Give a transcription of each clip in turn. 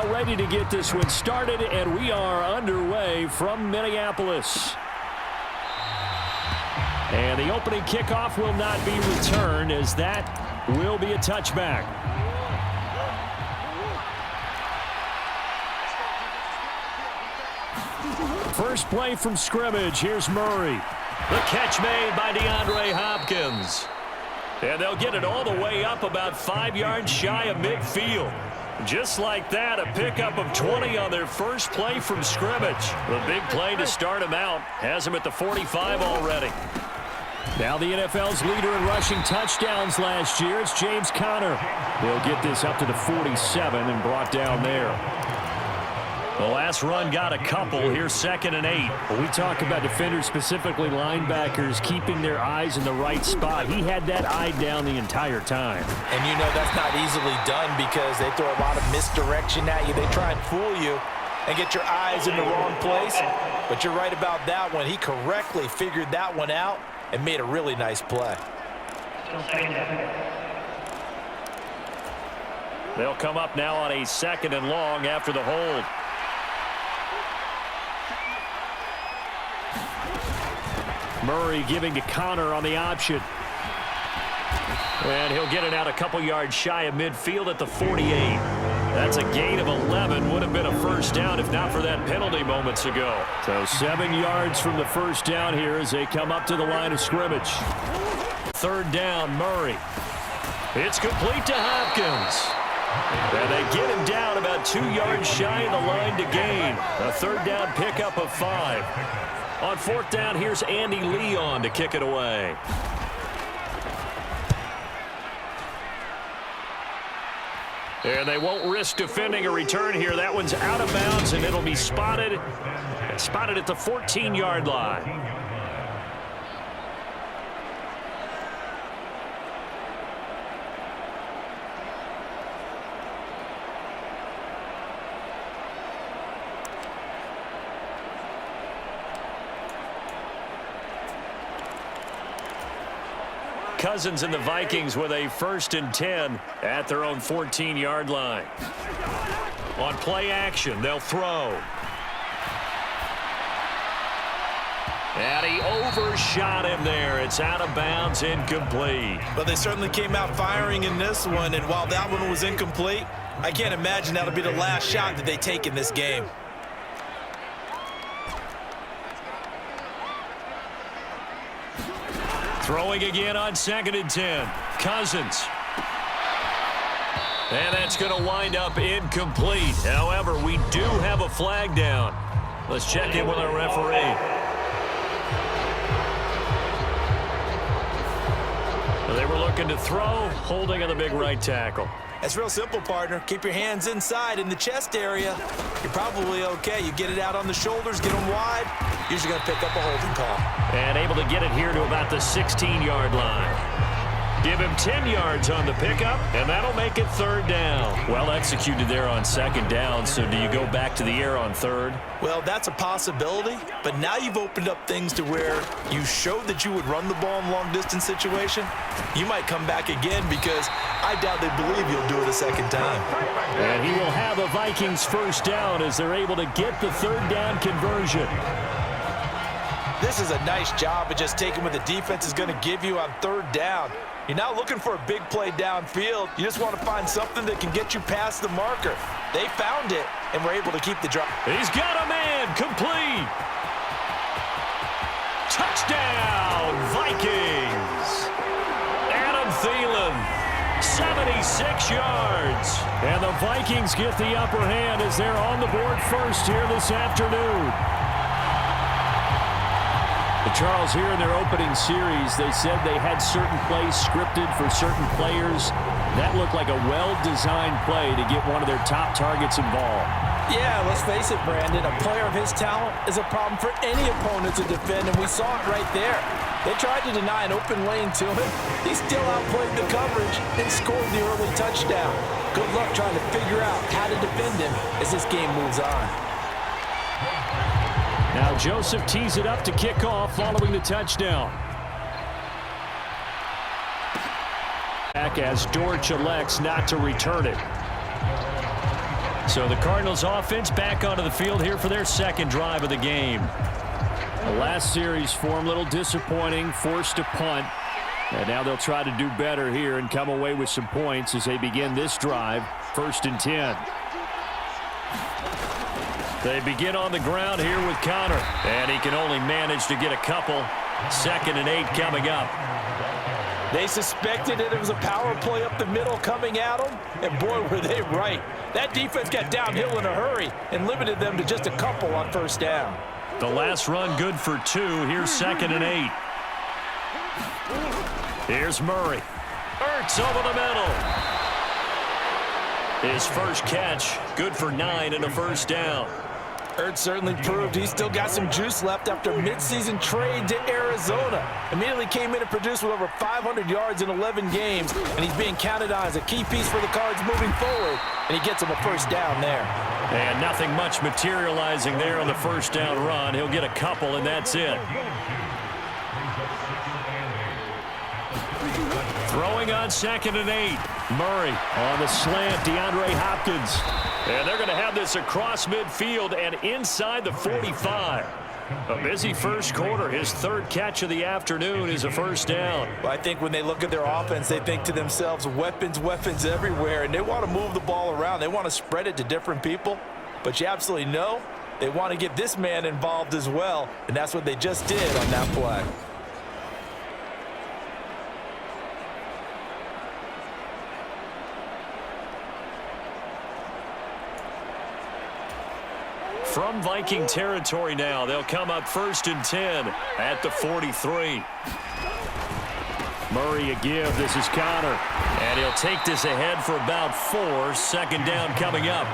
Ready to get this one started, and we are underway from Minneapolis. And the opening kickoff will not be returned, as that will be a touchback. First play from scrimmage. Here's Murray. The catch made by DeAndre Hopkins. And they'll get it all the way up about 5 yards shy of midfield. Just like that, a pickup of 20 on their first play from scrimmage. The big play to start him out has him at the 45 already. Now the NFL's leader in rushing touchdowns last year is James Conner. He'll get this up to the 47 and brought down there. The last run got a couple. Here's 2nd and 8. When we talk about defenders, specifically linebackers, keeping their eyes in the right spot, he had that eye down the entire time. And you know that's not easily done because they throw a lot of misdirection at you. They try and fool you and get your eyes in the wrong place. But you're right about that one. He correctly figured that one out and made a really nice play. They'll come up now on a 2nd and long after the hold. Murray giving to Conner on the option. And he'll get it out a couple yards shy of midfield at the 48. That's a gain of 11. Would have been a first down if not for that penalty moments ago. So 7 yards from the first down here as they come up to the line of scrimmage. 3rd down, Murray. It's complete to Hopkins. And they get him down about 2 yards shy of the line to gain. A 3rd down pickup of 5. On 4th down, here's Andy Leon to kick it away. And they won't risk defending a return here. That one's out of bounds, and it'll be spotted at the 14-yard line. Cousins and the Vikings with a 1st and 10 at their own 14-yard line. On play action, they'll throw. And he overshot him there. It's out of bounds, incomplete. But they certainly came out firing in this one, and while that one was incomplete, I can't imagine that'll be the last shot that they take in this game. Throwing again on 2nd and 10. Cousins. And that's going to wind up incomplete. However, we do have a flag down. Let's check in with our referee. They were looking to throw, holding on the big right tackle. It's real simple, partner. Keep your hands inside in the chest area. You're probably okay. You get it out on the shoulders, get them wide. Usually going to pick up a holding call. And able to get it here to about the 16-yard line. Give him 10 yards on the pickup, and that'll make it 3rd down. Well executed there on 2nd down, so do you go back to the air on 3rd? Well, that's a possibility, but now you've opened up things to where you showed that you would run the ball in long-distance situation. You might come back again because I doubt they believe you'll do it a 2nd time. And he will have a Vikings 1st down as they're able to get the 3rd down conversion. This is a nice job of just taking what the defense is going to give you on 3rd down. You're not looking for a big play downfield. You just want to find something that can get you past the marker. They found it, and were able to keep the drive. He's got a man, complete. Touchdown, Vikings. Adam Thielen, 76 yards. And the Vikings get the upper hand as they're on the board first here this afternoon. Charles, here in their opening series, they said they had certain plays scripted for certain players. That looked like a well-designed play to get one of their top targets involved. Yeah, let's face it, Brandon. A player of his talent is a problem for any opponent to defend, and we saw it right there. They tried to deny an open lane to him. He still outplayed the coverage and scored the early touchdown. Good luck trying to figure out how to defend him as this game moves on. Now Joseph tees it up to kick off following the touchdown. Back as Dortch elects not to return it. So the Cardinals offense back onto the field here for their second drive of the game. The last series for them, a little disappointing, forced to punt. And now they'll try to do better here and come away with some points as they begin this drive, 1st and 10. They begin on the ground here with Connor, and he can only manage to get a couple. 2nd and 8 coming up. They suspected that it was a power play up the middle coming at them, and boy, were they right. That defense got downhill in a hurry and limited them to just a couple on 1st down. The last run good for 2. Here's 2nd and 8. Here's Murray. Ertz over the middle. His first catch, good for 9 and a 1st down. Ertz certainly proved he's still got some juice left after midseason trade to Arizona. Immediately came in and produced with over 500 yards in 11 games, and he's being counted on as a key piece for the Cards moving forward, and he gets him a 1st down there. And nothing much materializing there on the 1st down run. He'll get a couple, and that's it. Throwing on 2nd and 8. Murray on the slant, DeAndre Hopkins. And they're going to have this across midfield and inside the 45. A busy first quarter. His 3rd catch of the afternoon is a 1st down. Well, I think when they look at their offense, they think to themselves, weapons, weapons everywhere, and they want to move the ball around. They want to spread it to different people. But you absolutely know they want to get this man involved as well, and that's what they just did on that play. From Viking territory now, they'll come up 1st and 10 at the 43. Murray a give. This is Connor. And he'll take this ahead for about 4. 2nd down coming up.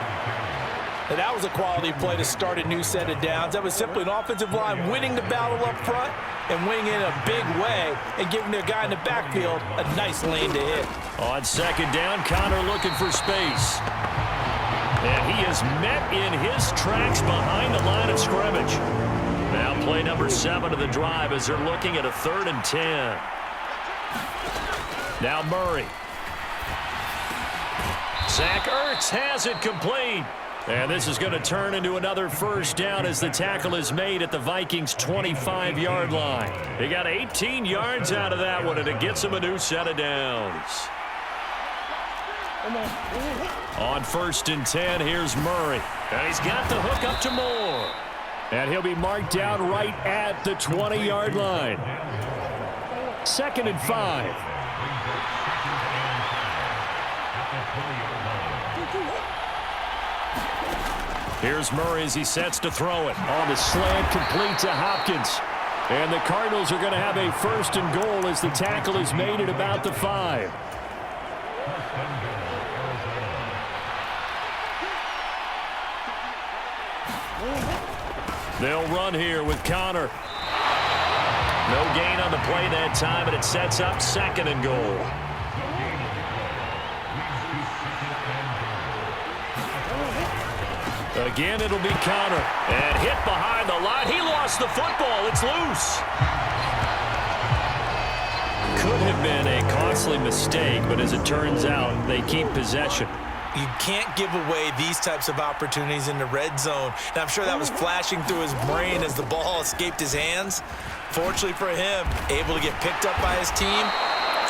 And that was a quality play to start a new set of downs. That was simply an offensive line winning the battle up front and winning in a big way and giving their guy in the backfield a nice lane to hit. On 2nd down, Connor looking for space. And he is met in his tracks behind the line of scrimmage. Now play number 7 of the drive as they're looking at a 3rd and 10. Now Murray. Zach Ertz has it complete. And this is going to turn into another 1st down as the tackle is made at the Vikings' 25-yard line. They got 18 yards out of that one, and it gets them a new set of downs. On 1st and 10, here's Murray. And he's got the hook up to Moore. And he'll be marked down right at the 20-yard line. 2nd and 5. Here's Murray as he sets to throw it. On the slant, complete to Hopkins. And the Cardinals are going to have a 1st and goal as the tackle is made at about the 5. They'll run here with Connor. No gain on the play that time, and it sets up 2nd and goal. Again, it'll be Connor. And hit behind the line. He lost the football. It's loose. Could have been a costly mistake, but as it turns out, they keep possession. You can't give away these types of opportunities in the red zone. And I'm sure that was flashing through his brain as the ball escaped his hands. Fortunately for him, able to get picked up by his team,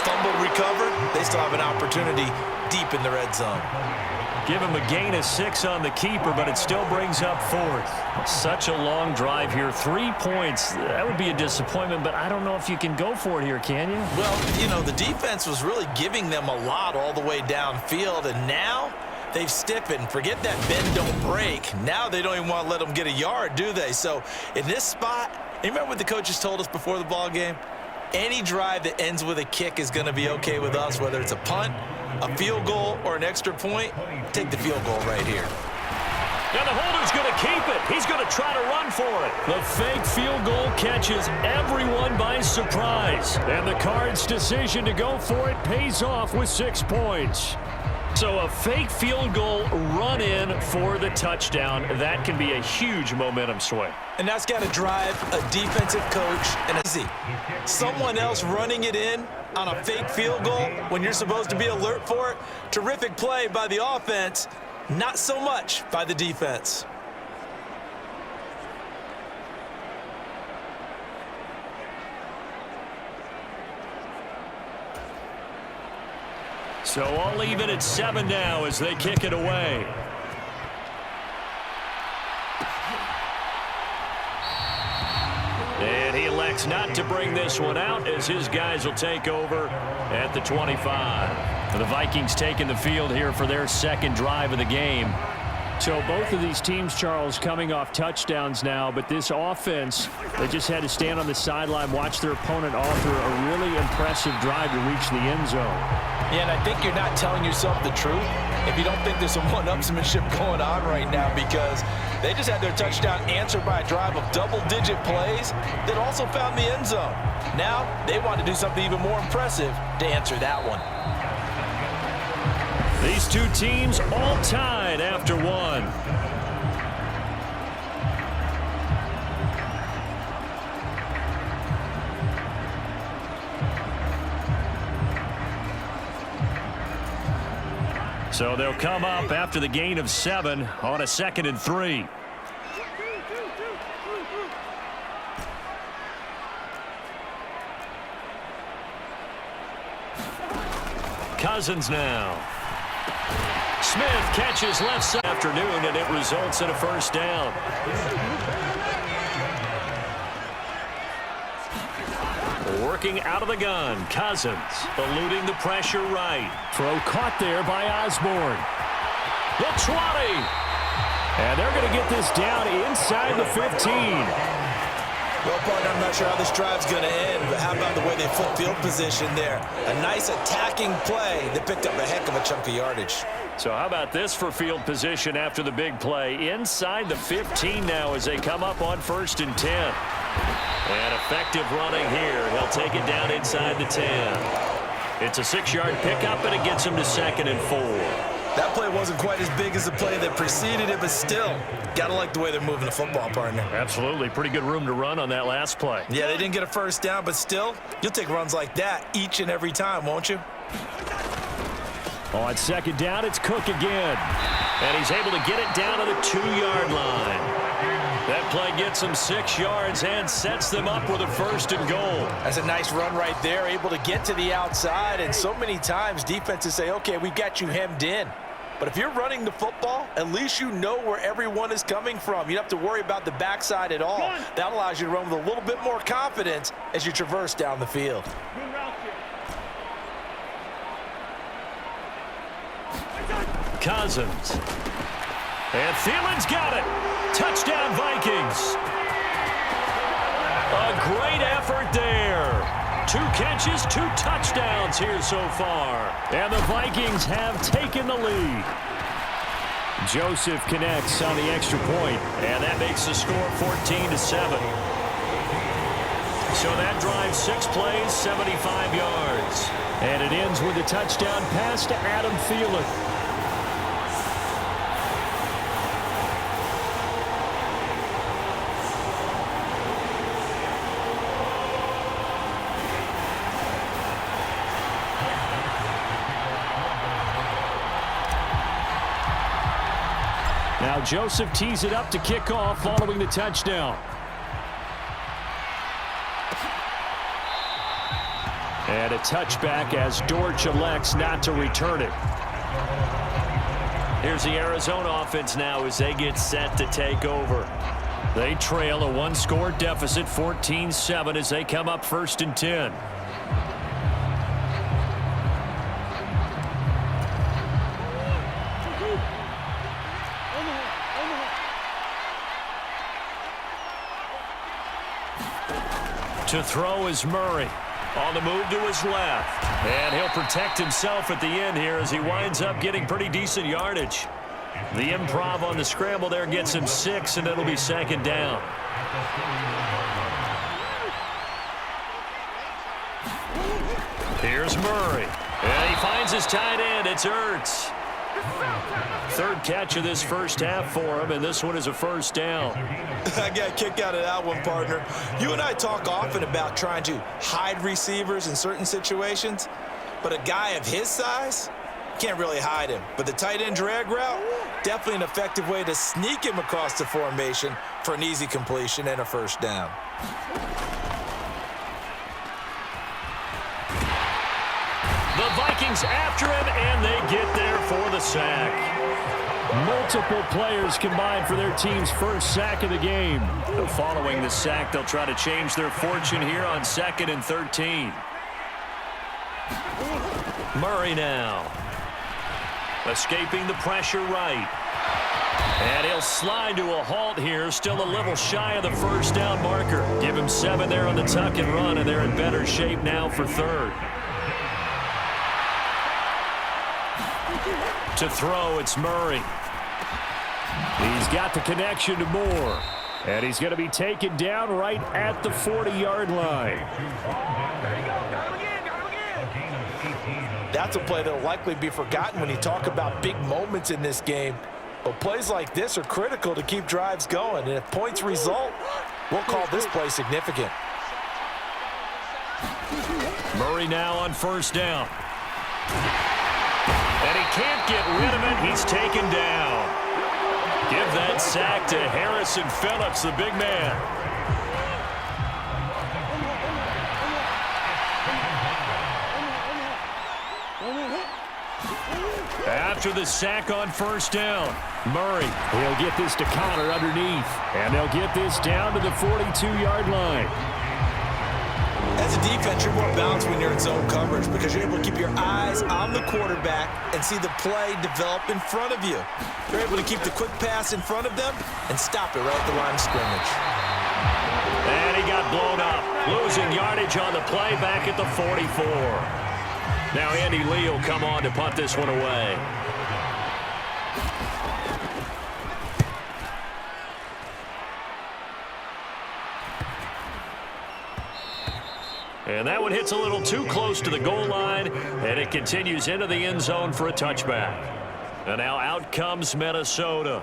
fumbled, recovered. They still have an opportunity deep in the red zone. Give him a gain of 6 on the keeper, but it still brings up 4th. Such a long drive here. 3 points. That would be a disappointment, but I don't know if you can go for it here, can you? Well, you know, the defense was really giving them a lot all the way downfield, and now they've stiffened. Forget that bend, don't break. Now they don't even want to let them get a yard, do they? So in this spot, you remember what the coaches told us before the ball game? Any drive that ends with a kick is going to be okay with us, whether it's a punt, a field goal, or an extra point. Take the field goal right here. And the holder's going to keep it. He's going to try to run for it. The fake field goal catches everyone by surprise. And the Cards' decision to go for it pays off with 6 points. So a fake field goal run in for the touchdown. That can be a huge momentum swing. And that's got to drive a defensive coach and someone else running it in on a fake field goal when you're supposed to be alert for it. Terrific play by the offense. Not so much by the defense. So all even at 7 now as they kick it away. And he elects not to bring this one out as his guys will take over at the 25. The Vikings taking the field here for their second drive of the game. So both of these teams, Charles, coming off touchdowns now, but this offense, they just had to stand on the sideline, watch their opponent offer a really impressive drive to reach the end zone. Yeah, and I think you're not telling yourself the truth if you don't think there's some one-upsmanship going on right now, because they just had their touchdown answered by a drive of double-digit plays that also found the end zone. Now they want to do something even more impressive to answer that one. These two teams all tied after one. So they'll come up after the gain of 7 on a 2nd and 3. Cousins now. Smith catches left side afternoon, and it results in a first down. Working out of the gun, Cousins eluding the pressure right. Throw caught there by Osborne. The 20. And they're going to get this down inside the 15. Well, partner, I'm not sure how this drive's going to end, but how about the way they flip field position there? A nice attacking play that picked up a heck of a chunk of yardage. So how about this for field position after the big play? Inside the 15 now as they come up on 1st and 10. And effective running here. He'll take it down inside the 10. It's a 6-yard pickup, and it gets him to 2nd and 4. That play wasn't quite as big as the play that preceded it, but still, gotta like the way they're moving the football, partner. Absolutely. Pretty good room to run on that last play. Yeah, they didn't get a first down, but still, you'll take runs like that each and every time, won't you? On 2nd down, it's Cook again. And he's able to get it down to the 2-yard line. That play gets them 6 yards and sets them up with a 1st and goal. That's a nice run right there, able to get to the outside. And so many times defenses say, okay, we got you hemmed in. But if you're running the football, at least you know where everyone is coming from. You don't have to worry about the backside at all. That allows you to run with a little bit more confidence as you traverse down the field. Cousins. And Thielen's got it. Touchdown, Vikings. A great effort there. 2 catches, 2 touchdowns here so far. And the Vikings have taken the lead. Joseph connects on the extra point, and that makes the score 14-7. So that drives 6 plays, 75 yards. And it ends with a touchdown pass to Adam Thielen. Now Joseph tees it up to kick off following the touchdown. And a touchback as Dortch elects not to return it. Here's the Arizona offense now as they get set to take over. They trail a 1-score deficit, 14-7, as they come up 1st and 10. To throw is Murray. On the move to his left. And he'll protect himself at the end here as he winds up getting pretty decent yardage. The improv on the scramble there gets him 6, and it'll be 2nd down. Here's Murray. And he finds his tight end. It's Ertz. 3rd catch of this first half for him, and this one is a 1st down. I got a kick out of that one, partner. You and I talk often about trying to hide receivers in certain situations, but a guy of his size, can't really hide him. But the tight end drag route, definitely an effective way to sneak him across the formation for an easy completion and a first down. The Vikings after him, and they get there for the sack. Multiple players combined for their team's first sack of the game. Following the sack, they'll try to change their fortune here on 2nd and 13. Murray now. Escaping the pressure right. And he'll slide to a halt here, still a little shy of the first down marker. Give him 7 there on the tuck and run, and they're in better shape now for 3rd. To throw, it's Murray. He's got the connection to Moore. And he's going to be taken down right at the 40-yard line. That's a play that will likely be forgotten when you talk about big moments in this game. But plays like this are critical to keep drives going. And if points result, we'll call this play significant. Murray now on first down. And he can't get rid of it. He's taken down. Give that sack to Harrison Phillips, the big man. After the sack on first down, Murray, he'll get this to Connor underneath. And they'll get this down to the 42-yard line. As a defense, you're more balanced when you're in zone coverage because you're able to keep your eyes on the quarterback and see the play develop in front of you. You're able to keep the quick pass in front of them and stop it right at the line of scrimmage. And he got blown up, losing yardage on the play back at the 44. Now Andy Lee will come on to punt this one away. And that one hits a little too close to the goal line, and it continues into the end zone for a touchback. And now out comes Minnesota.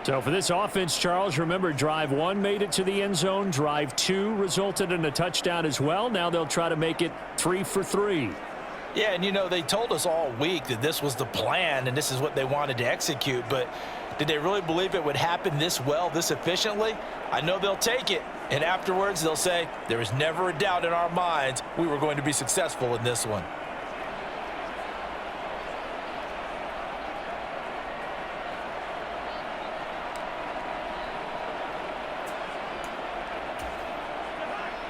So for this offense, Charles, remember, drive 1 made it to the end zone. Drive 2 resulted in a touchdown as well. Now they'll try to make it 3 for 3. Yeah, and you know, they told us all week that this was the plan and this is what they wanted to execute, but did they really believe it would happen this well, this efficiently? I know they'll take it, and afterwards they'll say, there was never a doubt in our minds we were going to be successful in this one.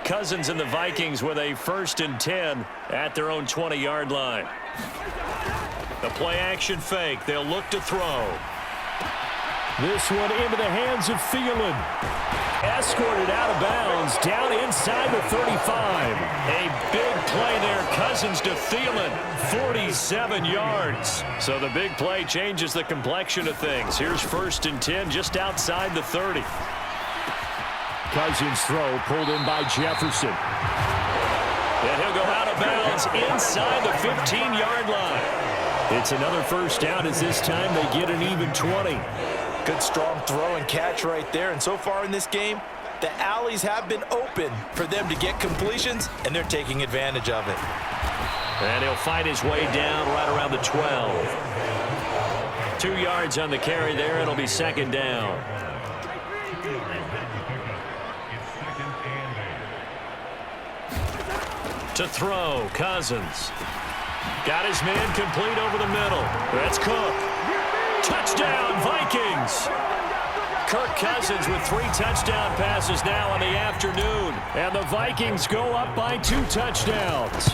Cousins and the Vikings with a 1st and 10 at their own 20-yard line. The play-action fake. They'll look to throw. This one into the hands of Thielen. Escorted out of bounds, down inside the 35. A big play there. Cousins to Thielen, 47 yards. So the big play changes the complexion of things. Here's 1st and 10 just outside the 30. Cousins' throw pulled in by Jefferson. And he'll go out of bounds inside the 15-yard line. It's another first down as this time they get an even 20. Good strong throw and catch right there. And so far in this game, the alleys have been open for them to get completions, and they're taking advantage of it. And he'll fight his way down right around the 12. 2 yards on the carry there. It'll be 2nd down. To throw, Cousins. Got his man complete over the middle. That's Cook. Touchdown, Vikings. Kirk Cousins with 3 touchdown passes now on the afternoon. And the Vikings go up by 2 touchdowns.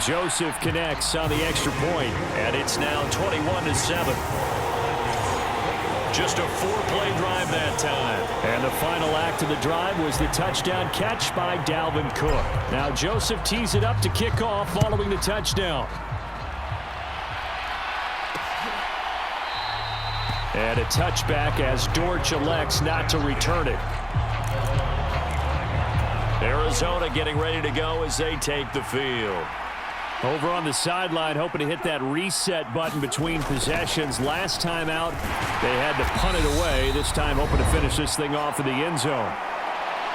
Joseph connects on the extra point, and it's now 21-7. Just a 4-play drive that time. And the final act of the drive was the touchdown catch by Dalvin Cook. Now Joseph tees it up to kick off following the touchdown. And a touchback as Dortch elects not to return it. Arizona getting ready to go as they take the field. Over on the sideline, hoping to hit that reset button between possessions. Last time out, they had to punt it away. This time, hoping to finish this thing off in the end zone.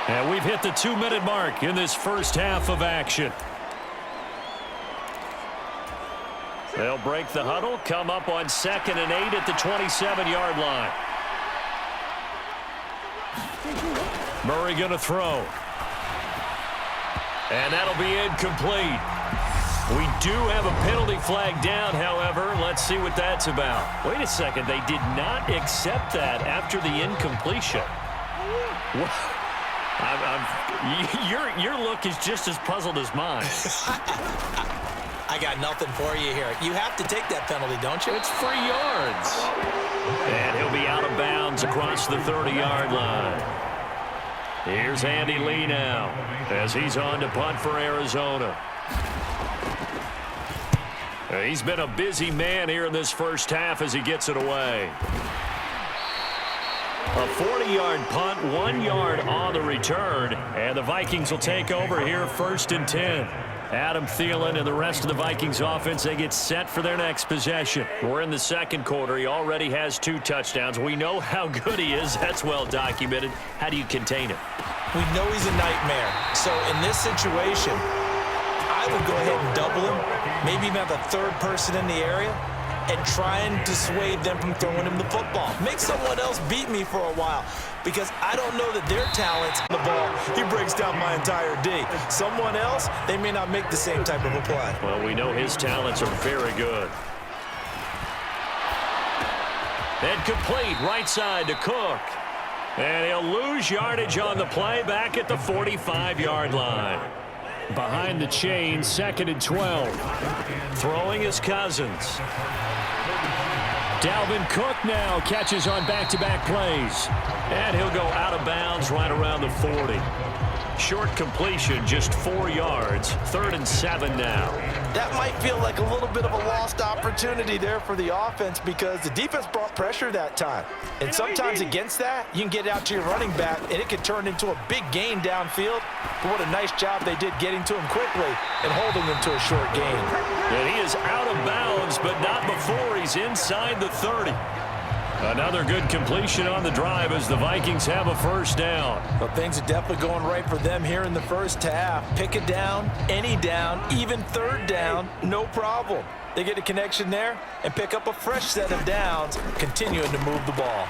And we've hit the 2-minute mark in this first half of action. They'll break the huddle, come up on 2nd and 8 at the 27-yard line. Murray going to throw. And that'll be incomplete. We do have a penalty flag down, however. Let's see what that's about. Wait a second. They did not accept that after the incompletion. Your look is just as puzzled as mine. I got nothing for you here. You have to take that penalty, don't you? It's free yards. And he'll be out of bounds across the 30-yard line. Here's Andy Lee now as he's on to punt for Arizona. He's been a busy man here in this first half as he gets it away. A 40-yard punt, 1 yard on the return, and the Vikings will take over here 1st and 10. Adam Thielen and the rest of the Vikings offense, they get set for their next possession. We're in the second quarter. He already has 2 touchdowns. We know how good he is. That's well documented. How do you contain him? We know he's a nightmare. So in this situation, I would go ahead and double him, maybe even have a 3rd person in the area, and try and dissuade them from throwing him the football. Make someone else beat me for a while, because I don't know that their talent's on the ball. He breaks down my entire D. Someone else, they may not make the same type of a play. Well, we know his talents are very good. And complete, right side to Cook. And he'll lose yardage on the play back at the 45-yard line. Behind the chain, 2nd and 12. Throwing is Cousins. Dalvin Cook now catches on back-to-back plays. And he'll go out of bounds right around the 40. Short completion, just 4 yards. 3rd and 7 now. That might feel like a little bit of a lost opportunity there for the offense because the defense brought pressure that time. And sometimes against that, you can get out to your running back, and it can turn into a big gain downfield. But what a nice job they did getting to him quickly and holding him to a short gain. And he is out of bounds, but not before he's inside the 30. Another good completion on the drive as the Vikings have a 1st down. Well, things are definitely going right for them here in the first half. Pick a down, any down, even 3rd down, no problem. They get a connection there and pick up a fresh set of downs, continuing to move the ball.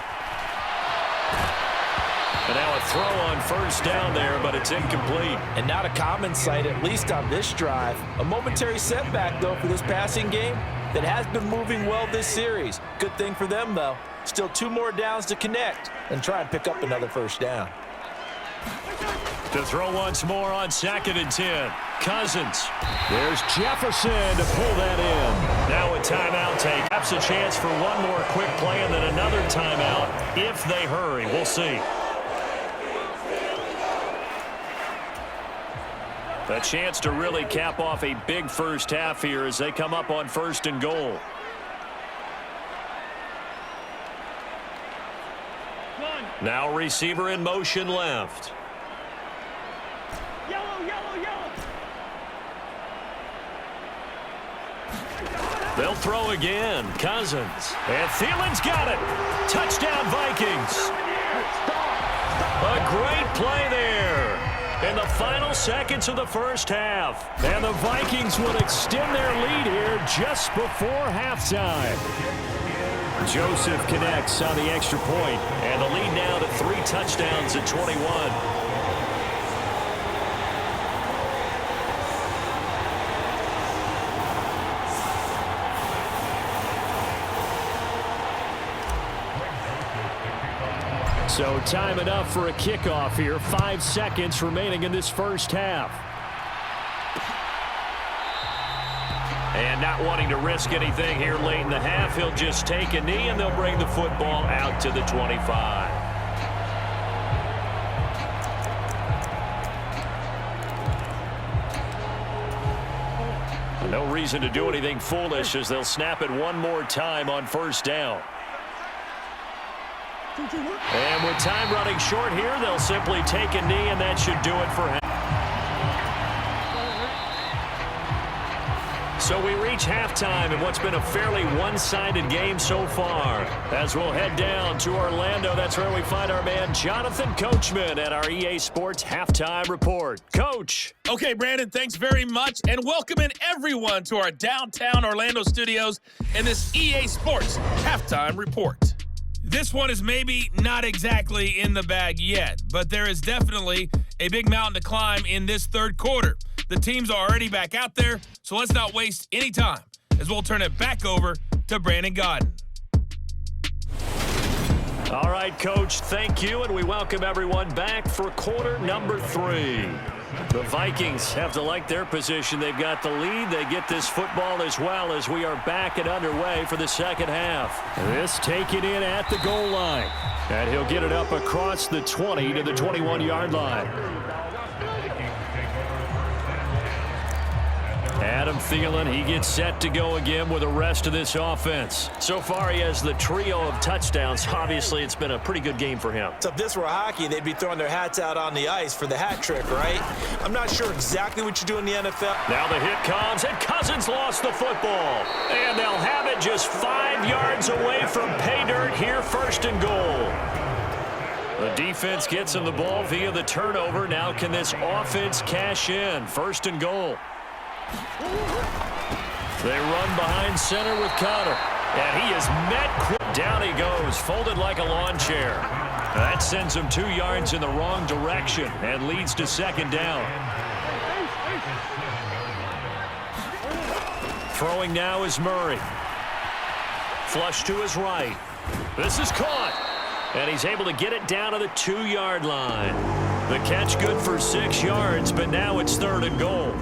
And now a throw on 1st down there, but it's incomplete. And not a common sight, at least on this drive. A momentary setback, though, for this passing game that has been moving well this series. Good thing for them, though. Still 2 more downs to connect and try and pick up another 1st down. To throw once more on 2nd and 10. Cousins. There's Jefferson to pull that in. Now a timeout take. Perhaps a chance for one more quick play and then another timeout if they hurry. We'll see. A chance to really cap off a big first half here as they come up on 1st and goal. Now receiver in motion left. Yellow, yellow, yellow. They'll throw again. Cousins. And Thielen's got it. Touchdown, Vikings. A great play there in the final seconds of the first half. And the Vikings will extend their lead here just before halftime. Joseph connects on the extra point, and the lead now to 3 touchdowns at 21. So time enough for a kickoff here. 5 seconds remaining in this first half. And not wanting to risk anything here late in the half, he'll just take a knee, and they'll bring the football out to the 25. No reason to do anything foolish as they'll snap it one more time on 1st down. And with time running short here, they'll simply take a knee, and that should do it for half. So we reach halftime in what's been a fairly one-sided game so far. As we'll head down to Orlando, that's where we find our man Jonathan Coachman at our EA Sports Halftime Report. Coach. Okay, Brandon, thanks very much. And welcome in everyone to our downtown Orlando studios in this EA Sports Halftime Report. This one is maybe not exactly in the bag yet, but there is definitely a big mountain to climb in this third quarter. The teams are already back out there, so let's not waste any time as we'll turn it back over to Brandon Godden. All right, Coach, thank you, and we welcome everyone back for quarter number 3. The Vikings have to like their position. They've got the lead. They get this football as well as we are back and underway for the second half. This taken in at the goal line. And he'll get it up across the 20 to the 21-yard line. Adam Thielen, he gets set to go again with the rest of this offense. So far, he has the trio of touchdowns. Obviously, it's been a pretty good game for him. So if this were hockey, they'd be throwing their hats out on the ice for the hat trick, right? I'm not sure exactly what you do in the NFL. Now the hit comes, and Cousins lost the football. And they'll have it just 5 yards away from pay dirt here, first and goal. The defense gets him the ball via the turnover. Now can this offense cash in? First and goal. They run behind center with Connor. And he is met quick. Down he goes, folded like a lawn chair. That sends him 2 yards in the wrong direction and leads to second down. Throwing now is Murray. Flush to his right. This is caught. And he's able to get it down to the 2-yard line. The catch good for 6 yards, but now it's third and goal.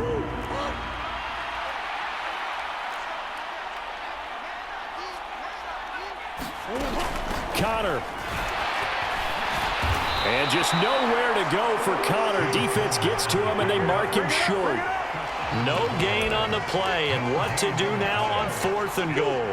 Connor. And just nowhere to go for Connor. Defense gets to him, and they mark him short. No gain on the play, and what to do now on fourth and goal.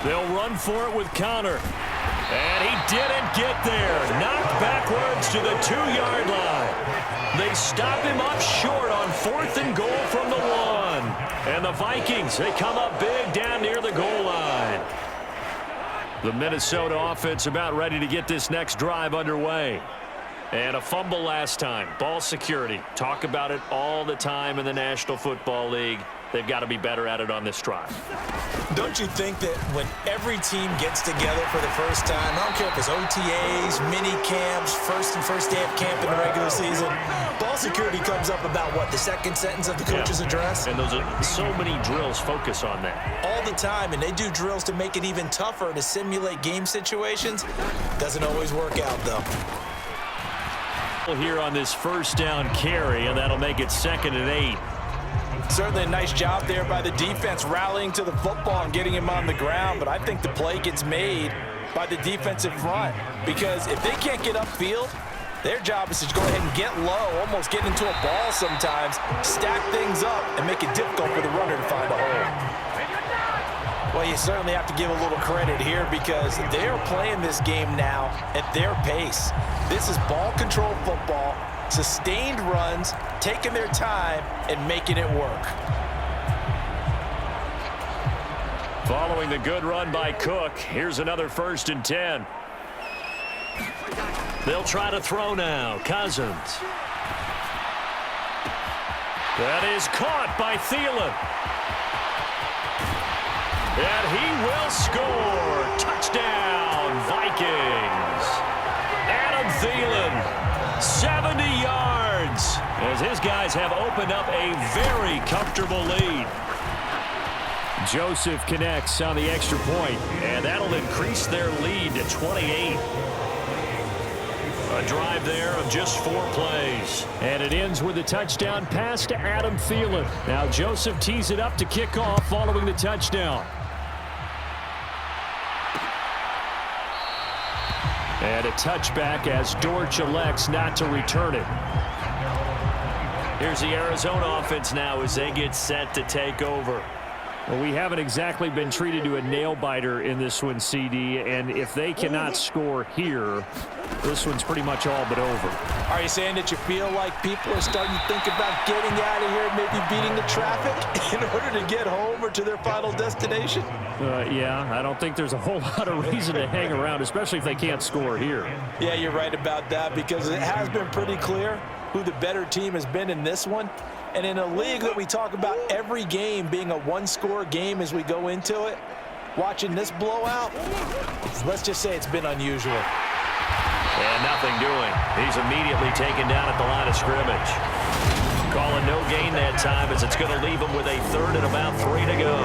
They'll run for it with Connor. And he didn't get there. Knocked backwards to the 2-yard line. They stop him up short on fourth and goal from the 1. And the Vikings, they come up big down near the goal line. The Minnesota offense about ready to get this next drive underway. And a fumble last time. Ball security. Talk about it all the time in the National Football League. They've got to be better at it on this drive. Don't you think that when every team gets together for the first time, I don't care if it's OTAs, mini camps, first day of camp in the regular season, ball security comes up about what, the second sentence of the coach's address? And those are so many drills focus on that. All the time, and they do drills to make it even tougher to simulate game situations. Doesn't always work out, though. Here on this first down carry, and that'll make it 2nd and 8. Certainly a nice job there by the defense rallying to the football and getting him on the ground, but I think the play gets made by the defensive front because if they can't get upfield, their job is to go ahead and get low, almost get into a ball sometimes, stack things up, and make it difficult for the runner to find a hole. Well, you certainly have to give a little credit here because they are playing this game now at their pace. This is ball control football, sustained runs, taking their time, and making it work. Following the good run by Cook, here's another 1st and 10. They'll try to throw now. Cousins. That is caught by Thielen. And he will score. Touchdown, Vikings. Adam Thielen, 70 yards, as his guys have opened up a very comfortable lead. Joseph connects on the extra point, and that'll increase their lead to 28. A drive there of just 4 plays. And it ends with a touchdown pass to Adam Thielen. Now Joseph tees it up to kick off following the touchdown. And a touchback as Dortch elects not to return it. Here's the Arizona offense now as they get set to take over. Well, we haven't exactly been treated to a nail-biter in this one, CD, and if they cannot score here, this one's pretty much all but over. Are you saying that you feel like people are starting to think about getting out of here and maybe beating the traffic in order to get home or to their final destination? Yeah, I don't think there's a whole lot of reason to hang around, especially if they can't score here. Yeah, you're right about that, because it has been pretty clear who the better team has been in this one. And in a league that we talk about every game being a one-score game as we go into it, watching this blowout, let's just say it's been unusual. And nothing doing. He's immediately taken down at the line of scrimmage. Calling no gain that time, as it's going to leave him with a third and about 3 to go.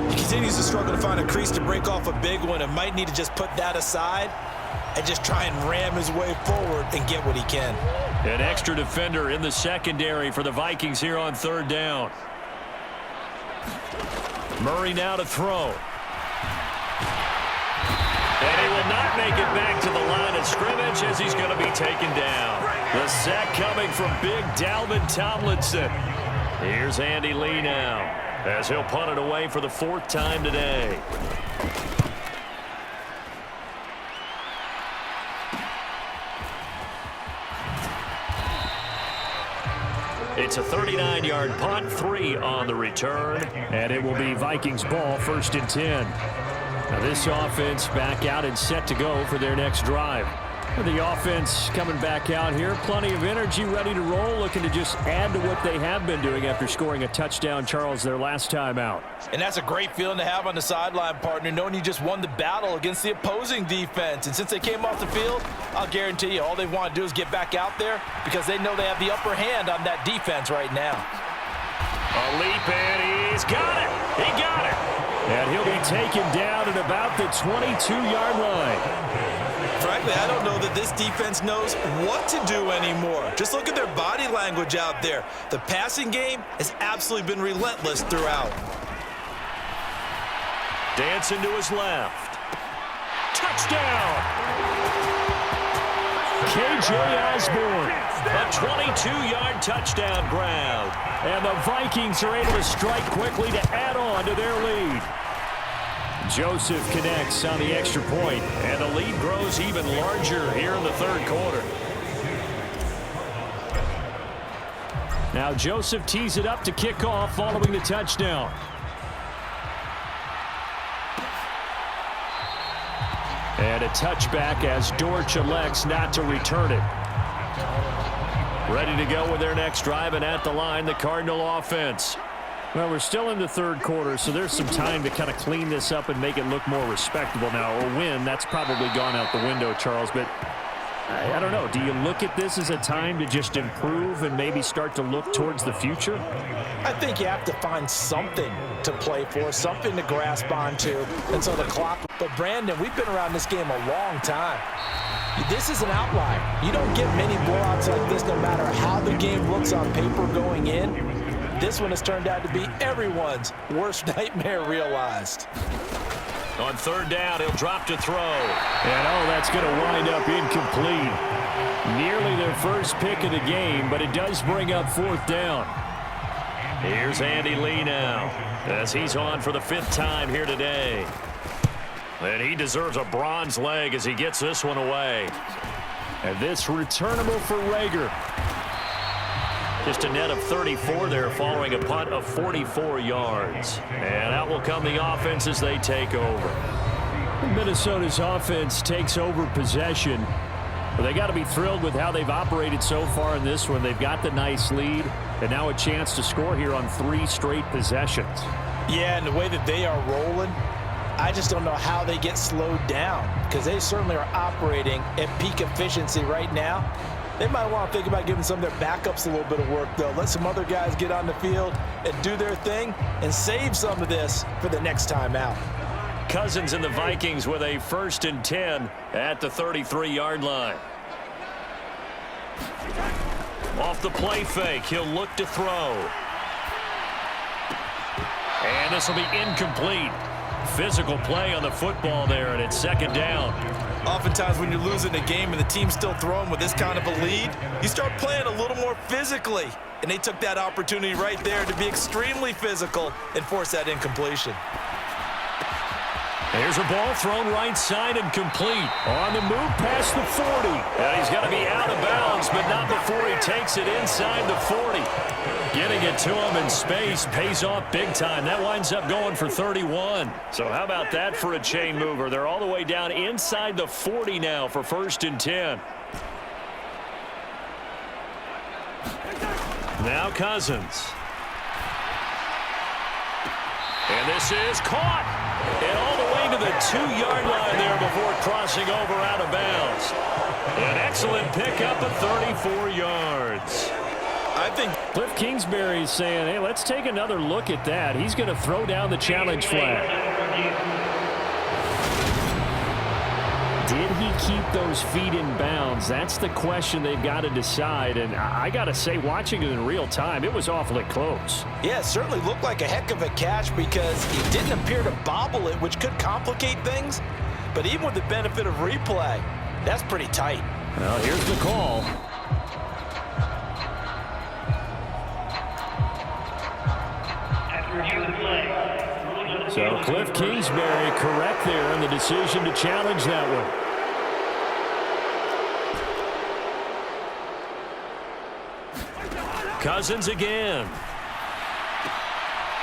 He continues to struggle to find a crease to break off a big one and might need to just put that aside and just try and ram his way forward and get what he can. An extra defender in the secondary for the Vikings here on third down. Murray now to throw. And he will not make it back to the line of scrimmage as he's going to be taken down. The sack coming from big Dalvin Tomlinson. Here's Andy Lee now, as he'll punt it away for the 4th time today. It's a 39-yard punt, 3 on the return, and it will be Vikings ball, 1st and 10. Now this offense back out and set to go for their next drive. The offense coming back out here, plenty of energy, ready to roll, looking to just add to what they have been doing after scoring a touchdown, Charles, their last time out. And that's a great feeling to have on the sideline, partner, knowing you just won the battle against the opposing defense. And since they came off the field, I'll guarantee you all they want to do is get back out there because they know they have the upper hand on that defense right now. A leap, and he's got it. He got it. And he'll be taken down at about the 22-yard line. Frankly, I don't know that this defense knows what to do anymore. Just look at their body language out there. The passing game has absolutely been relentless throughout. Dancing to his left. Touchdown! K.J. Osborne. A 22-yard touchdown grab. And the Vikings are able to strike quickly to add on to their lead. Joseph connects on the extra point, and the lead grows even larger here in the 3rd quarter. Now Joseph tees it up to kick off following the touchdown. And a touchback as Dortch elects not to return it. Ready to go with their next drive, and at the line, the Cardinal offense. Well, we're still in the 3rd quarter, so there's some time to kind of clean this up and make it look more respectable now. A win, that's probably gone out the window, Charles, but I don't know. Do you look at this as a time to just improve and maybe start to look towards the future? I think you have to find something to play for, something to grasp onto until the clock. But, Brandon, we've been around this game a long time. This is an outlier. You don't get many blowouts like this no matter how the game looks on paper going in. This one has turned out to be everyone's worst nightmare realized. On 3rd down, he'll drop to throw. And, that's going to wind up incomplete. Nearly their first pick of the game, but it does bring up 4th down. Here's Andy Lee now, as he's on for the 5th time here today. And he deserves a bronze leg as he gets this one away. And this returnable for Rager. Just a net of 34 there following a punt of 44 yards. And out will come the offense as they take over. Minnesota's offense takes over possession. But they got to be thrilled with how they've operated so far in this one. They've got the nice lead, and now a chance to score here on 3 straight possessions. Yeah, and the way that they are rolling, I just don't know how they get slowed down because they certainly are operating at peak efficiency right now. They might want to think about giving some of their backups a little bit of work, though. Let some other guys get on the field and do their thing and save some of this for the next time out. Cousins and the Vikings with a 1st and 10 at the 33-yard line. Off the play fake, he'll look to throw. And this will be incomplete. Physical play on the football there, and it's 2nd down. Oftentimes when you're losing a game and the team's still throwing with this kind of a lead, you start playing a little more physically. and they took that opportunity right there to be extremely physical and force that incompletion. Here's a ball thrown right side and complete. On the move past the 40. And he's going to be out of bounds, but not before he takes it inside the 40. Getting it to him in space pays off big time. That winds up going for 31. So how about that for a chain mover? They're all the way down inside the 40 now for 1st and 10. Now Cousins. And this is caught. And all the way to the 2-yard line there before crossing over out of bounds. An excellent pickup of 34 yards. I think Cliff Kingsbury's saying, hey, let's take another look at that. He's going to throw down the challenge flag. Did he keep those feet in bounds? That's the question they've got to decide. And I got to say, watching it in real time, it was awfully close. Yeah, it certainly looked like a heck of a catch because he didn't appear to bobble it, which could complicate things. But even with the benefit of replay, that's pretty tight. Well, here's the call. So Cliff Kingsbury correct there in the decision to challenge that one. Cousins again.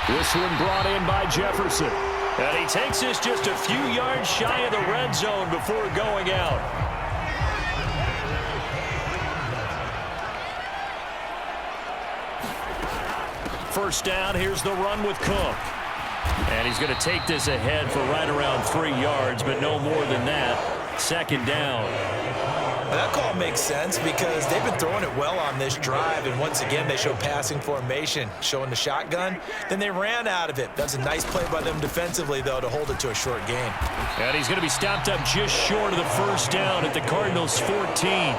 This one brought in by Jefferson. And he takes this just a few yards shy of the red zone before going out. First down, here's the run with Cook. And he's going to take this ahead for right around 3 yards, but no more than that. 2nd down. Well, that call makes sense because they've been throwing it well on this drive, and once again they show passing formation, showing the shotgun. Then they ran out of it. That's a nice play by them defensively, though, to hold it to a short gain. And he's going to be stopped up just short of the first down at the Cardinals' 14.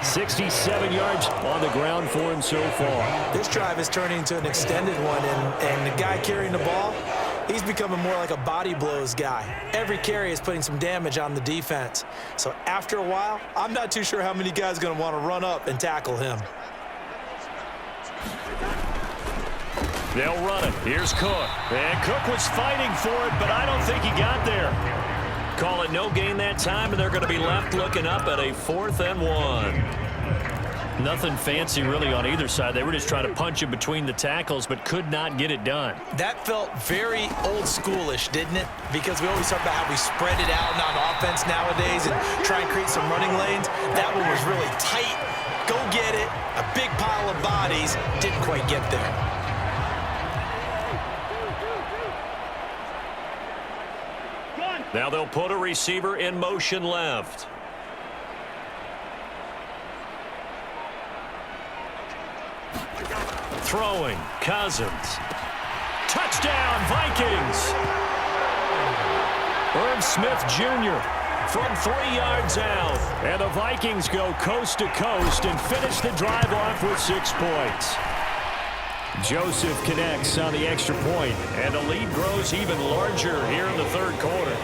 67 yards on the ground for him so far. This drive is turning into an extended one, and the guy carrying the ball, he's becoming more like a body blows guy. Every carry is putting some damage on the defense. So after a while, I'm not too sure how many guys are going to want to run up and tackle him. They'll run it. Here's Cook. And Cook was fighting for it, but I don't think he got there. Call it no gain that time, and they're going to be left looking up at a 4th and 1. Nothing fancy really on either side. They were just trying to punch it between the tackles, but could not get it done. That felt very old schoolish, didn't it? Because we always talk about how we spread it out on offense nowadays and try and create some running lanes. That one was really tight. Go get it. A big pile of bodies. Didn't quite get there. Now they'll put a receiver in motion left. Throwing, Cousins. Touchdown, Vikings! Irv Smith Jr. from 3 yards out. And the Vikings go coast to coast and finish the drive off with 6 points. Joseph connects on the extra point, and the lead grows even larger here in the 3rd quarter.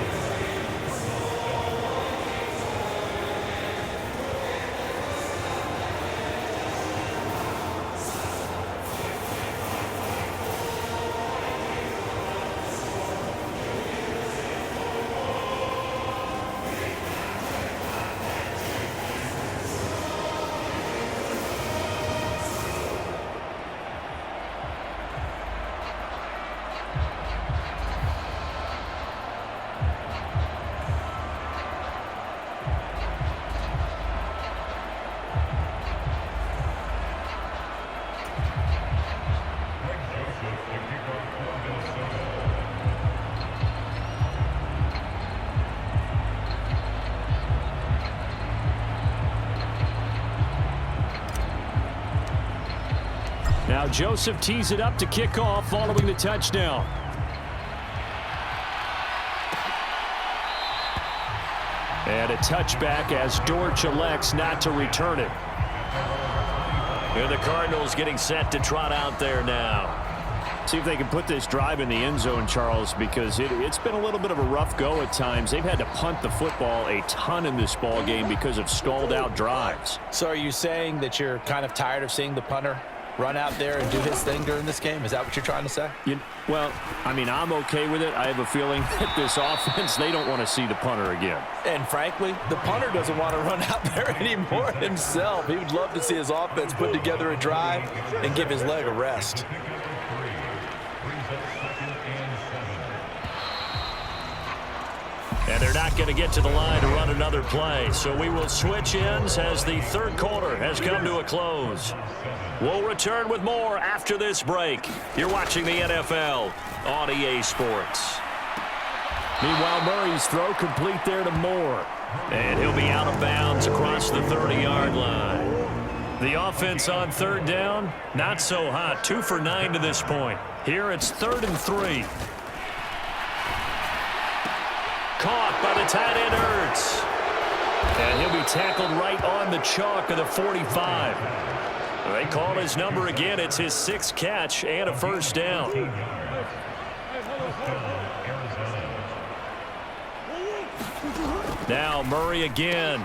Now Joseph tees it up to kick off following the touchdown. And a touchback as Dortch elects not to return it. And the Cardinals getting set to trot out there now. See if they can put this drive in the end zone, Charles, because it's been a little bit of a rough go at times. They've had to punt the football a ton in this ball game because of stalled out drives. So are you saying that you're kind of tired of seeing the punter run out there and do his thing during this game? Is that what you're trying to say? Well, I mean, I'm okay with it. I have a feeling that this offense, they don't want to see the punter again. And frankly, the punter doesn't want to run out there anymore himself. He would love to see his offense put together a drive and give his leg a rest. And they're not going to get to the line to run another play. So we will switch ends as the third quarter has come to a close. We'll return with more after this break. You're watching the NFL on EA Sports. Meanwhile, Murray's throw complete there to Moore. And he'll be out of bounds across the 30-yard line. The offense on third down, not so hot. 2 for 9 to this point. Here it's 3rd and 3. Caught by the tight end, Ertz. And he'll be tackled right on the chalk of the 45. They call his number again. It's his 6th catch and a first down. Now Murray again.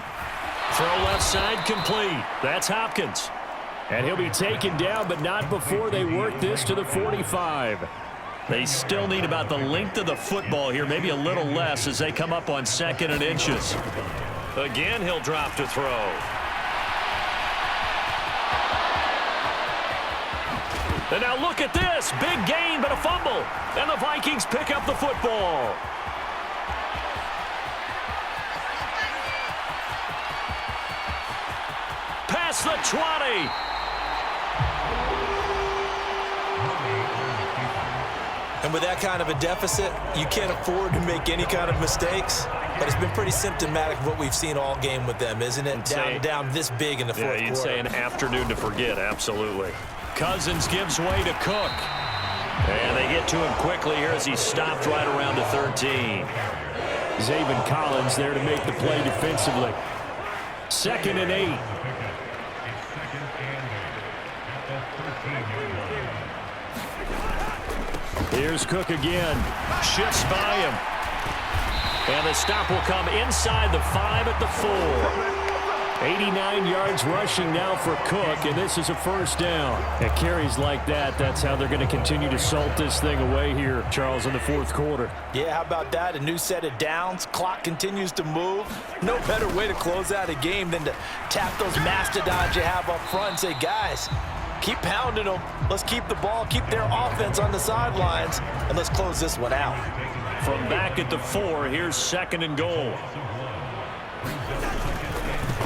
Throw left side complete. That's Hopkins. And he'll be taken down, but not before they work this to the 45. They still need about the length of the football here, maybe a little less as they come up on 2nd and inches. Again, he'll drop to throw. And now look at this. Big gain, but a fumble. And the Vikings pick up the football. Past the 20. And with that kind of a deficit, you can't afford to make any kind of mistakes. But it's been pretty symptomatic of what we've seen all game with them, isn't it? Down this big in the fourth quarter. Yeah, you'd say an afternoon to forget, absolutely. Cousins gives way to Cook. And they get to him quickly here as he stopped right around the 13. Zaven Collins there to make the play defensively. 2nd and 8. Here's Cook again. Shifts by him. And the stop will come inside the 5 at the 4. 89 yards rushing now for Cook, and this is a first down. At carries like that, that's how they're going to continue to salt this thing away here, Charles, in the fourth quarter. Yeah, how about that? A new set of downs. Clock continues to move. No better way to close out a game than to tap those mastodons you have up front and say, guys, keep pounding them. Let's keep the ball, keep their offense on the sidelines, and let's close this one out. From back at the 4, here's 2nd and goal.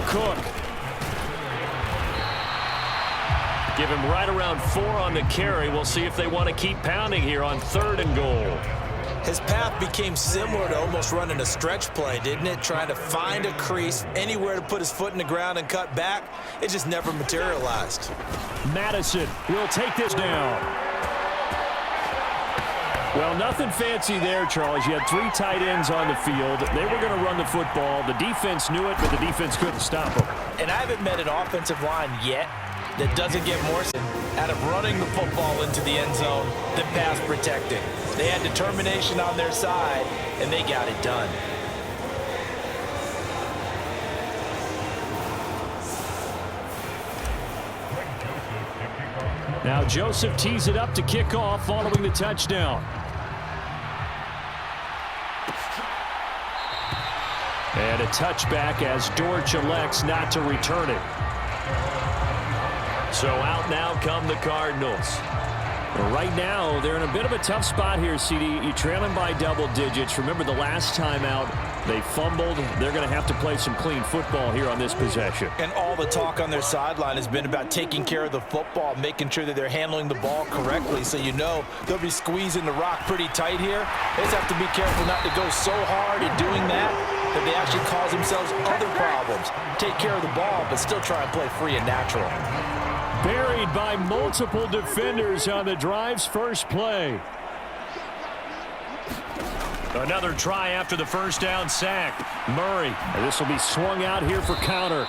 Cook. Give him right around 4 on the carry. We'll see if they want to keep pounding here on 3rd and goal. His path became similar to almost running a stretch play, didn't it? Trying to find a crease, anywhere to put his foot in the ground and cut back. It just never materialized. Madison will take this down. Well, nothing fancy there, Charles. You had 3 tight ends on the field. They were going to run the football. The defense knew it, but the defense couldn't stop them. And I haven't met an offensive line yet that doesn't get more out of running the football into the end zone than pass protecting. They had determination on their side, and they got it done. Now Joseph tees it up to kick off following the touchdown. And a touchback as Dortch elects not to return it. So out now come the Cardinals. Right now, they're in a bit of a tough spot here, CD. You're trailing by double digits. Remember the last time out, they fumbled. They're going to have to play some clean football here on this possession. And all the talk on their sideline has been about taking care of the football, making sure that they're handling the ball correctly. So you know they'll be squeezing the rock pretty tight here. They just have to be careful not to go so hard in doing that they actually cause themselves other problems. Take care of the ball, but still try and play free and natural. Buried by multiple defenders on the drive's first play. Another try after the first down sack. Murray. And this will be swung out here for counter.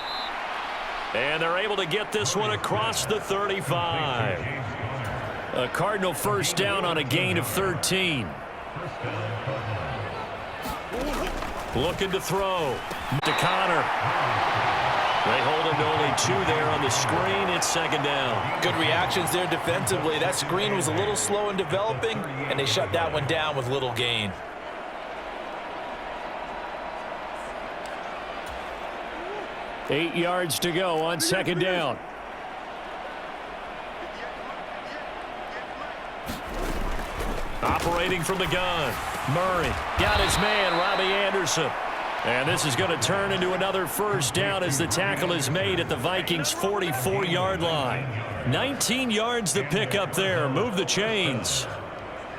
And they're able to get this one across the 35. A Cardinal first down on a gain of 13. Looking to throw. To Connor. They hold him to only 2 there on the screen. It's second down. Good reactions there defensively. That screen was a little slow in developing, and they shut that one down with little gain. Eight yards to go on second down. Operating from the gun. Murray got his man, Robbie Anderson. And this is going to turn into another first down as the tackle is made at the Vikings' 44-yard line. 19 yards to pick up there. Move the chains.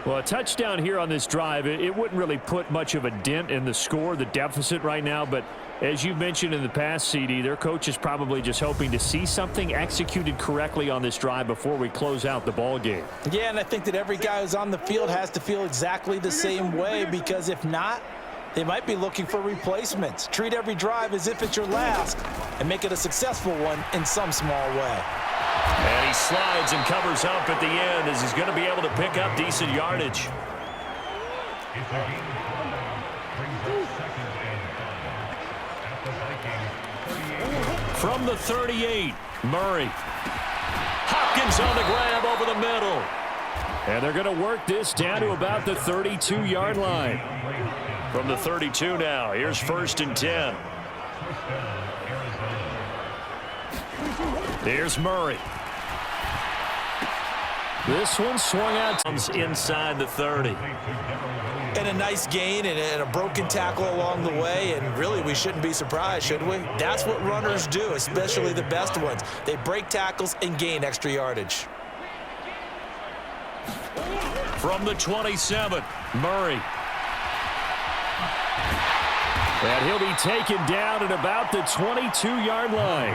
Well, a touchdown here on this drive, it wouldn't really put much of a dent in the score, the deficit right now, but as you mentioned in the past, CD, their coach is probably just hoping to see something executed correctly on this drive before we close out the ball game. Yeah, and I think that every guy who's on the field has to feel exactly the same way, because if not, they might be looking for replacements. Treat every drive as if it's your last and make it a successful one in some small way. And he slides and covers up at the end as he's going to be able to pick up decent yardage. From the 38, Murray. Hopkins on the grab over the middle. And they're going to work this down to about the 32-yard line. From the 32 now, here's first and 10. Here's Murray. This one swung out inside the 30. And a nice gain and a broken tackle along the way, and really we shouldn't be surprised, should we? That's what runners do, especially the best ones. They break tackles and gain extra yardage. From the 27, Murray. And he'll be taken down at about the 22-yard line.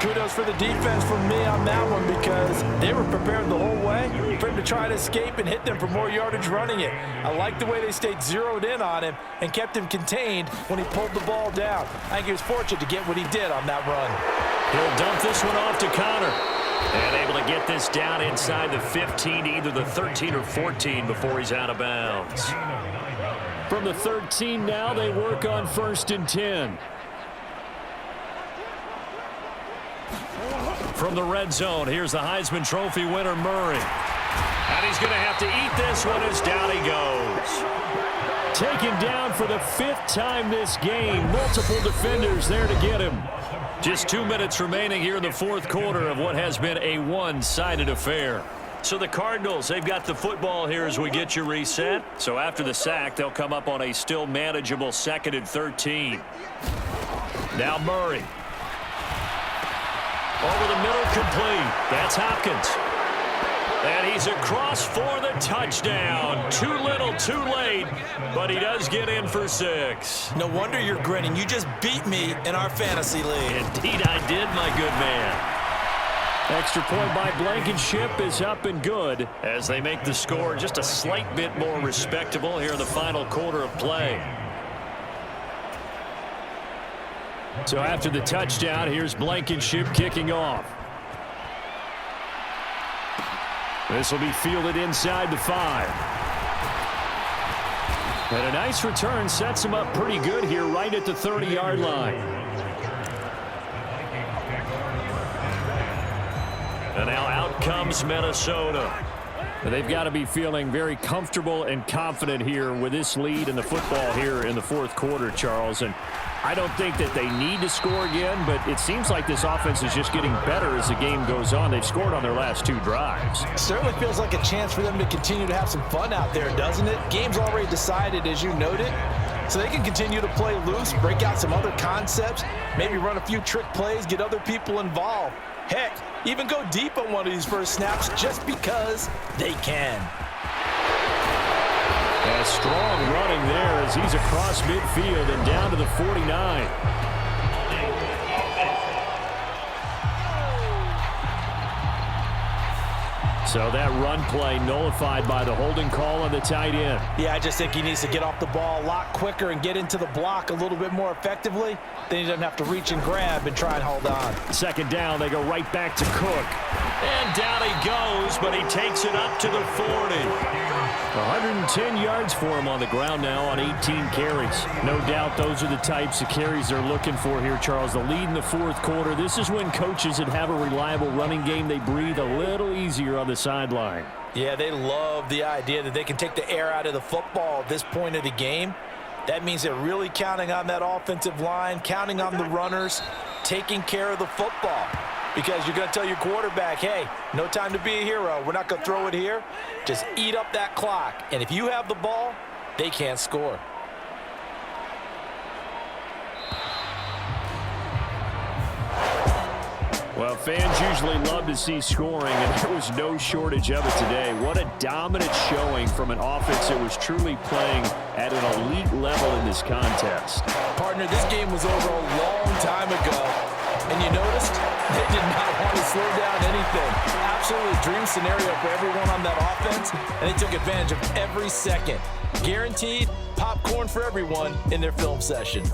Kudos for the defense from me on that one, because they were prepared the whole way for him to try to escape and hit them for more yardage running it. I like the way they stayed zeroed in on him and kept him contained when he pulled the ball down. I think he was fortunate to get what he did on that run. He'll dump this one off to Connor. And able to get this down inside the 15, either the 13 or 14 before he's out of bounds. From the 13 now, they work on first and 10. From the red zone, here's the Heisman Trophy winner, Murray. And he's going to have to eat this one as down he goes. Taken down for the 5th time this game. Multiple defenders there to get him. Just 2 minutes remaining here in the fourth quarter of what has been a one-sided affair. So the Cardinals, they've got the football here as we get you reset. So after the sack, they'll come up on a still manageable 2nd and 13. Now Murray. Over the middle, complete. That's Hopkins. And he's across for the touchdown. Too little, too late, but he does get in for 6. No wonder you're grinning. You just beat me in our fantasy league. Indeed I did, my good man. Extra point by Blankenship is up and good as they make the score just a slight bit more respectable here in the final quarter of play. So after the touchdown, here's Blankenship kicking off. This will be fielded inside the 5. And a nice return sets him up pretty good here right at the 30-yard line. And now out comes Minnesota. They've got to be feeling very comfortable and confident here with this lead in the football here in the fourth quarter, Charles. And I don't think that they need to score again, but it seems like this offense is just getting better as the game goes on. They've scored on their last 2 drives. Certainly feels like a chance for them to continue to have some fun out there, doesn't it? Game's already decided, as you noted, so they can continue to play loose, break out some other concepts, maybe run a few trick plays, get other people involved. Heck, even go deep on one of these first snaps just because they can. And a strong running there as he's across midfield and down to the 49. So that run play nullified by the holding call on the tight end. Yeah, I just think he needs to get off the ball a lot quicker and get into the block a little bit more effectively. Then he doesn't have to reach and grab and try and hold on. Second down, they go right back to Cook. And down he goes, but he takes it up to the 40. 110 yards for him on the ground now on 18 carries. No doubt those are the types of carries they're looking for here, Charles. The lead in the fourth quarter. This is when coaches that have a reliable running game, they breathe a little easier on the sideline. Yeah, they love the idea that they can take the air out of the football at this point of the game. That means they're really counting on that offensive line, counting on the runners, taking care of the football. Because you're going to tell your quarterback, hey, no time to be a hero. We're not going to throw it here. Just eat up that clock. And if you have the ball, they can't score. Well, fans usually love to see scoring, and there was no shortage of it today. What a dominant showing from an offense that was truly playing at an elite level in this contest. Partner, this game was over a long time ago, and you noticed they did not want to slow down anything. Absolutely dream scenario for everyone on that offense, and they took advantage of every second. Guaranteed popcorn for everyone in their film session.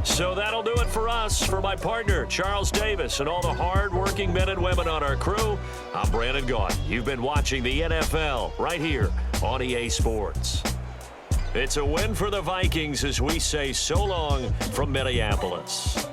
So that'll do it for us. For my partner, Charles Davis, and all the hard-working men and women on our crew, I'm Brandon Gaudin. You've been watching the NFL right here on EA Sports. It's a win for the Vikings as we say so long from Minneapolis.